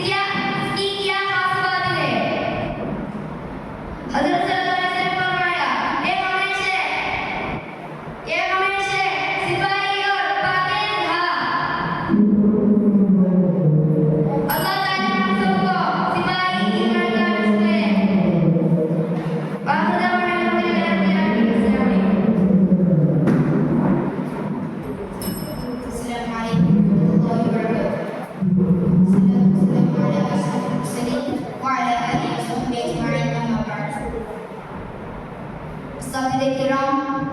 क्या इसकी क्या खास बात है? हजरत सल्लल्लाहु अलैहि वसल्लम फरमाया, एक हमेशा सिपाही और पाकीज़ था। अल्लाह ताला हम सबको सिपाही की तरह रखे।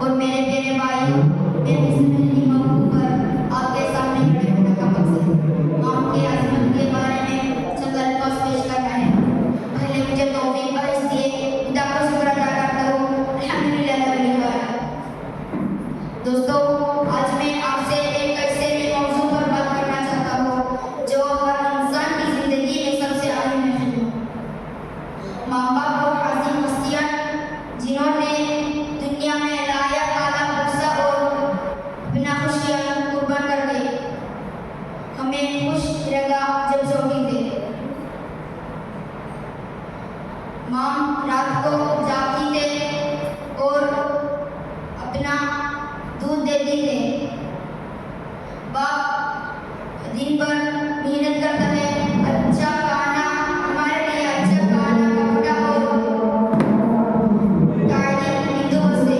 और मेरे प्यारे भाइयों, मेरे सुनने मौके पर आपके सामने खड़े होने का मकसद मां के आज़मत के बारे में चंद अल्फाज पेश करना है। पहले मुझे तौफीक बख्श दिए, खुदा का शुक्र अदा करता हूँ, अल्हम्दुलिल्लाह रब्बिल आलमीन। दोस्तों, आज मैं आपसे एक ऐसे मौजू पर बात करना चाहता हूँ जो हर इंसान की जिंदगी में सबसे अहम है। माँ बाप और हासिल हस्तियाँ जिन्होंने दुनिया में लाया काला गुस्सा और बिना खुशियाँ कुर्बान कर दे, हमें खुश रहेगा जब सोगी दे। माँ रात को जागती थे और अपना दूध देती थे। बाप दिन भर मेहनत करता है, अच्छा खाना हमारे लिए, अच्छा खाना, कपड़ा और तालीम नींदों से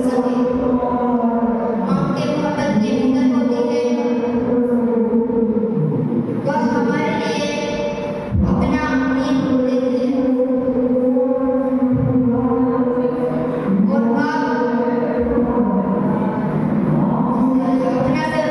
सके। माँ के मोहब्बत की फिक्र होती है, वह हमारे लिए अपना नींद खो देती है। और बाप अपना सर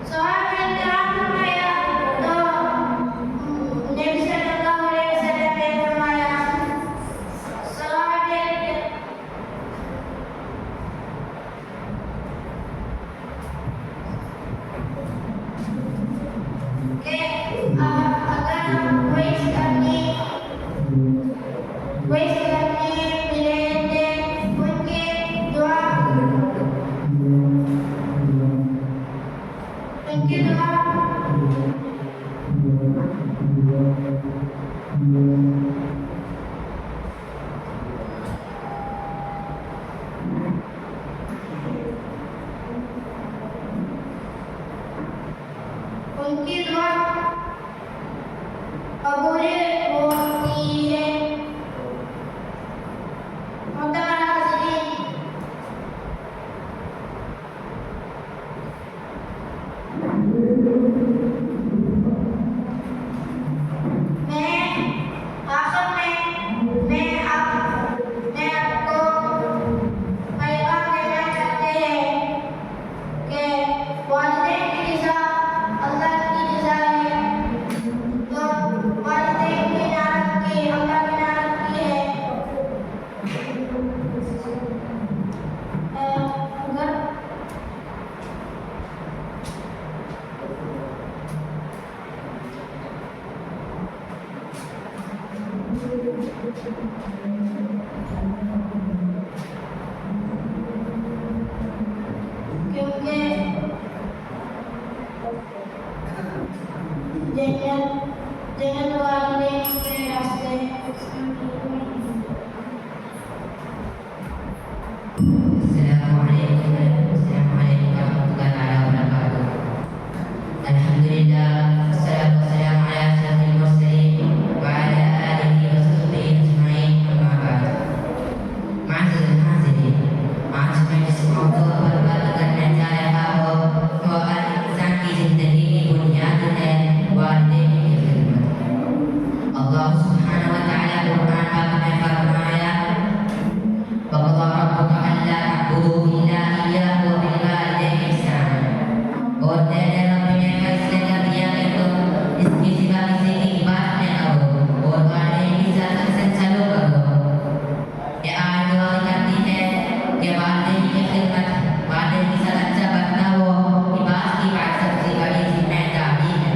सहाबा इकराम फरमाया तो नबी सल्लल्लाहु अलैहि वसल्लम ने फरमाया सहाबा के अगर हम कोई करने मिले थे उनके दुआ उनकी दुआ कबूल होती है। मोहतरम हाज़रीन, मैं आपको पैगाम देना चाहते हैं कि वालिदैन की रज़ा अल्लाह की रज़ा है, तो वालिदैन की नाराज़गी अल्लाह की नाराज़गी है। अगर क्योंकि जन्नत वालिदैन के रास्ते Assalamualaikum warahmatullahi wabarakatuh. Alhamdulillah, wassalatu wassalamu ala asyrafil mursalin wa ala alihi wa sahbihi ajma'in, amma ba'd. Ma'asyiral hazirin, आज मैं जिस मौजू पर बात करने जा रहा हूँ वो हर इंसान की जिंदगी की बुनियाद है, वालिदैन की खिदमत। अल्लाह सुब्हानहु व तआला कुरान पाक में फरमाया वक़ज़ा रब्बुका अल्ला तअबुदू इल्ला इय्याहु व बिल वालिदैनि ihसाना। और तेरे रब ने फैसला कर दिया कि तुम इसके सिवा किसी की इबादत न करो और वालिदैन के साथ एहसान सलूक करो। ये आयत दुआ करती है कि वालिदैन की खिदमत, वालिदैन के साथ अच्छा बर्ताव इबादत की सबसे बड़ी जिम्मेदारी है।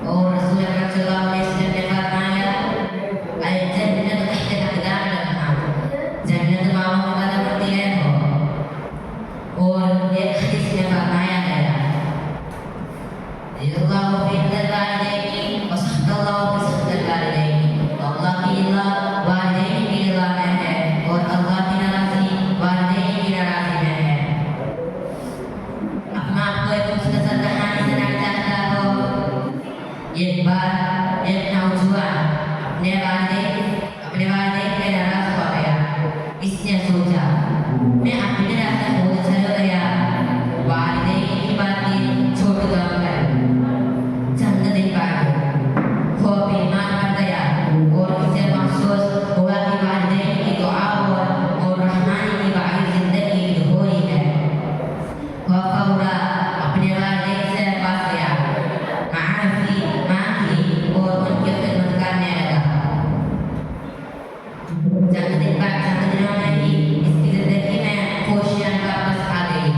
और रसूल अकरम सल्लल्लाहु अलैहि वसल्लम ने फरमाया अल जन्नतु तहत अक़दामिल उम्मत, जन्नत पाँवों के कदम रखती है। और एक हदीस में फरमाया गया अल्लाहु फी रिज़ल वालिदैनि व सख़तल्लाहु फी सख़तिल वालिदैनि। अल्लाह की रिज़ा वालिदैन की रिज़ा में है और अल्लाह की नाराज़गी वालिदैन की नाराज़गी में है। अब मैं आपको एक मुख्तसर कहानी सुनाना चाहता हूँ। एक बार एक नौजवान अपने वालिदैन पे नाराज़ हो गया। इसने सोचा मैं अपने रास्ते खुद चल गया, वालिदैन की बातें छोड़ कर चंद दिन बाद वो बीमार पड़ गया और इसे महसूस हुआ कि वालिदैन की दुआ और रहमानी की बाकी जिंदगी अधूरी है। वह फौरा अपने वालिदैन से पास गया, माफ़ी मांगी और उनकी खिदमत करने लगा। चंद दिनों में ही इसकी जिंदगी में खुशियां वापस आ गई।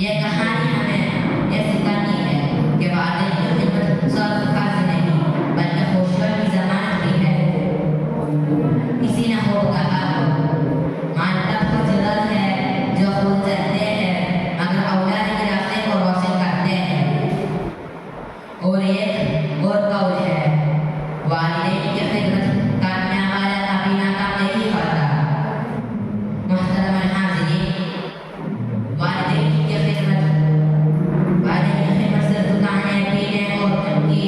यह कहानी हमें यह सिखाती है कि वालिदैन की खिदमत सिर्फ फर्ज नहीं बल्कि खुशियों की ज़मानत भी है। किसी ने खूब कहा माल तब कुछ जरूरत है जो खुद चलते हैं मगर औलाद के रास्ते को रोशन करते हैं। और एक और कौल है वालिदैन की खिदमत करने वाला कभी नाकाम नहीं होता। मोहतरम हाज़रीन, वालिदैन की खिदमत सिर्फ खाने पीने और उनकी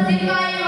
सिपाही